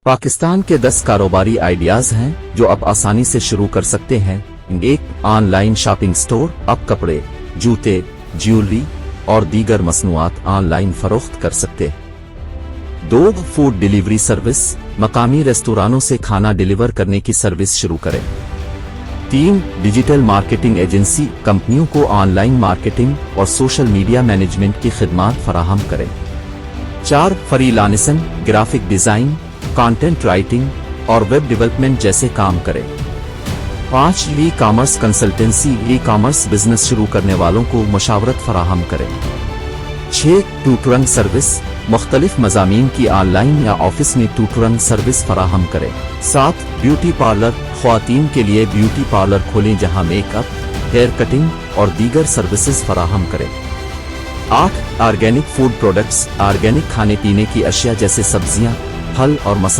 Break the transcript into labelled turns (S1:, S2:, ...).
S1: پاکستان کے 10 کاروباری آئیڈیاز ہیں جو اب آسانی سے شروع کر سکتے ہیں۔ 1 آن لائن شاپنگ سٹور، اب کپڑے، جوتے، جیولری اور دیگر مصنوعات آن لائن فروخت کر سکتے ہیں۔ 2 فوڈ ڈیلیوری سروس، مقامی ریستورانوں سے کھانا ڈیلیور کرنے کی سروس شروع کریں۔ 3 ڈیجیٹل مارکیٹنگ ایجنسی، کمپنیوں کو آن لائن مارکیٹنگ اور سوشل میڈیا مینجمنٹ کی خدمات فراہم کریں۔ 4 free lancing, graphic design, content writing اور ویب ڈیولپمنٹ جیسے کام کریں۔ 5 e commerce consultancy, e commerce business شروع کرنے والوں کو مشاورت فراہم کریں۔ 6 ٹیوٹرنگ سروس، مختلف مضامین کی آن لائن یا آفس میں ٹیوٹرنگ سروس فراہم کریں۔ 7 بیوٹی پارلر، خواتین کے لیے بیوٹی پارلر کھولیں جہاں میک اپ، ہیئر کٹنگ اور دیگر سروسز فراہم کریں۔ 8 آرگینک فوڈ پروڈکٹس، آرگینک کھانے پینے کی اشیاء جیسے سبزیاں، پھل اور مسالے